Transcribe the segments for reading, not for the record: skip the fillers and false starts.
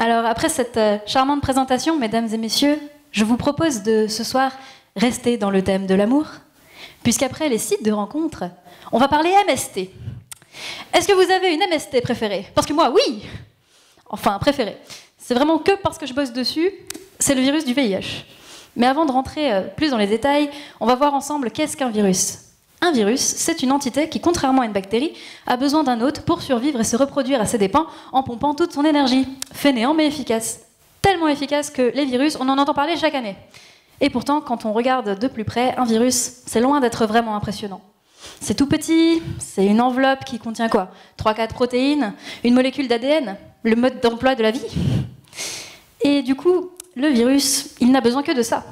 Alors, après cette charmante présentation, mesdames et messieurs, je vous propose de, ce soir, rester dans le thème de l'amour, puisqu'après les sites de rencontres, on va parler MST. Est-ce que vous avez une MST préférée? Parce que moi, oui. Enfin, préférée. C'est vraiment que parce que je bosse dessus, c'est le virus du VIH. Mais avant de rentrer plus dans les détails, on va voir ensemble qu'est-ce qu'un virus. Un virus, c'est une entité qui, contrairement à une bactérie, a besoin d'un hôte pour survivre et se reproduire à ses dépens en pompant toute son énergie. Fainéant mais efficace. Tellement efficace que les virus, on en entend parler chaque année. Et pourtant, quand on regarde de plus près, un virus, c'est loin d'être vraiment impressionnant. C'est tout petit, c'est une enveloppe qui contient quoi? 3-4 protéines, une molécule d'ADN, le mode d'emploi de la vie. Et du coup, le virus, il n'a besoin que de ça.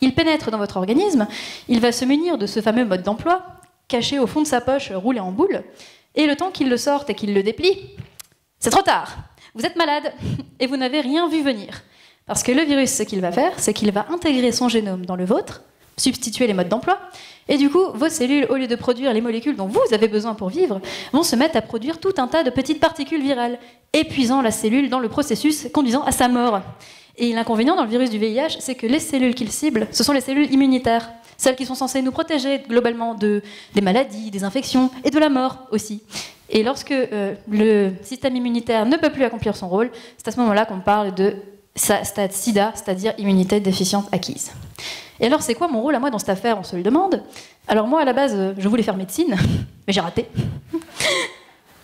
Il pénètre dans votre organisme, il va se munir de ce fameux mode d'emploi, caché au fond de sa poche, roulé en boule, et le temps qu'il le sorte et qu'il le déplie, c'est trop tard. Vous êtes malade et vous n'avez rien vu venir. Parce que le virus, ce qu'il va faire, c'est qu'il va intégrer son génome dans le vôtre, substituer les modes d'emploi, et du coup, vos cellules, au lieu de produire les molécules dont vous avez besoin pour vivre, vont se mettre à produire tout un tas de petites particules virales, épuisant la cellule dans le processus conduisant à sa mort. Et l'inconvénient dans le virus du VIH, c'est que les cellules qu'il cible, ce sont les cellules immunitaires, celles qui sont censées nous protéger globalement des maladies, des infections et de la mort aussi. Et lorsque le système immunitaire ne peut plus accomplir son rôle, c'est à ce moment-là qu'on parle de stade SIDA, c'est-à-dire immunité déficiente acquise. Et alors, c'est quoi mon rôle à moi dans cette affaire? On se le demande. Alors moi, à la base, je voulais faire médecine, mais j'ai raté.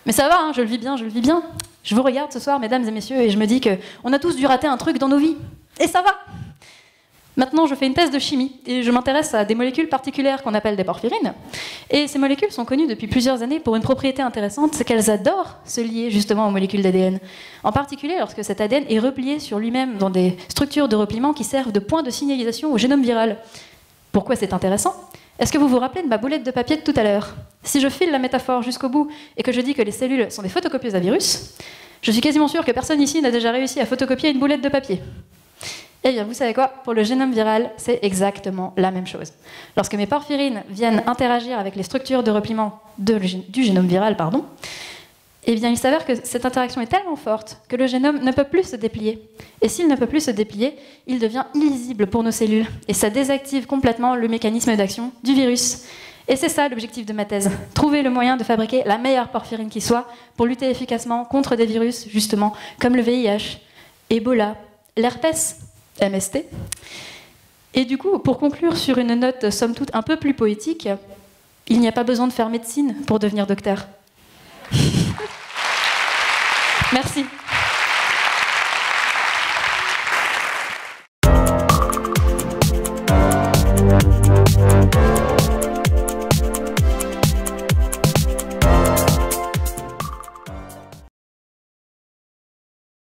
Mais ça va, hein, je le vis bien, je le vis bien. Je vous regarde ce soir, mesdames et messieurs, et je me dis qu'on a tous dû rater un truc dans nos vies. Et ça va. Maintenant, je fais une thèse de chimie, et je m'intéresse à des molécules particulières qu'on appelle des porphyrines. Et ces molécules sont connues depuis plusieurs années pour une propriété intéressante, c'est qu'elles adorent se lier justement aux molécules d'ADN. En particulier lorsque cet ADN est replié sur lui-même dans des structures de repliement qui servent de point de signalisation au génome viral. Pourquoi c'est intéressant? Est-ce que vous vous rappelez de ma boulette de papier de tout à l'heure? Si je file la métaphore jusqu'au bout et que je dis que les cellules sont des photocopieuses à virus, je suis quasiment sûre que personne ici n'a déjà réussi à photocopier une boulette de papier. Eh bien, vous savez quoi? Pour le génome viral, c'est exactement la même chose. Lorsque mes porphyrines viennent interagir avec les structures de repliement du génome viral, eh bien, il s'avère que cette interaction est tellement forte que le génome ne peut plus se déplier. Et s'il ne peut plus se déplier, il devient illisible pour nos cellules. Et ça désactive complètement le mécanisme d'action du virus. Et c'est ça l'objectif de ma thèse. Trouver le moyen de fabriquer la meilleure porphyrine qui soit pour lutter efficacement contre des virus, justement, comme le VIH, Ebola, l'herpès, MST. Et du coup, pour conclure sur une note somme toute un peu plus poétique, il n'y a pas besoin de faire médecine pour devenir docteur. Merci.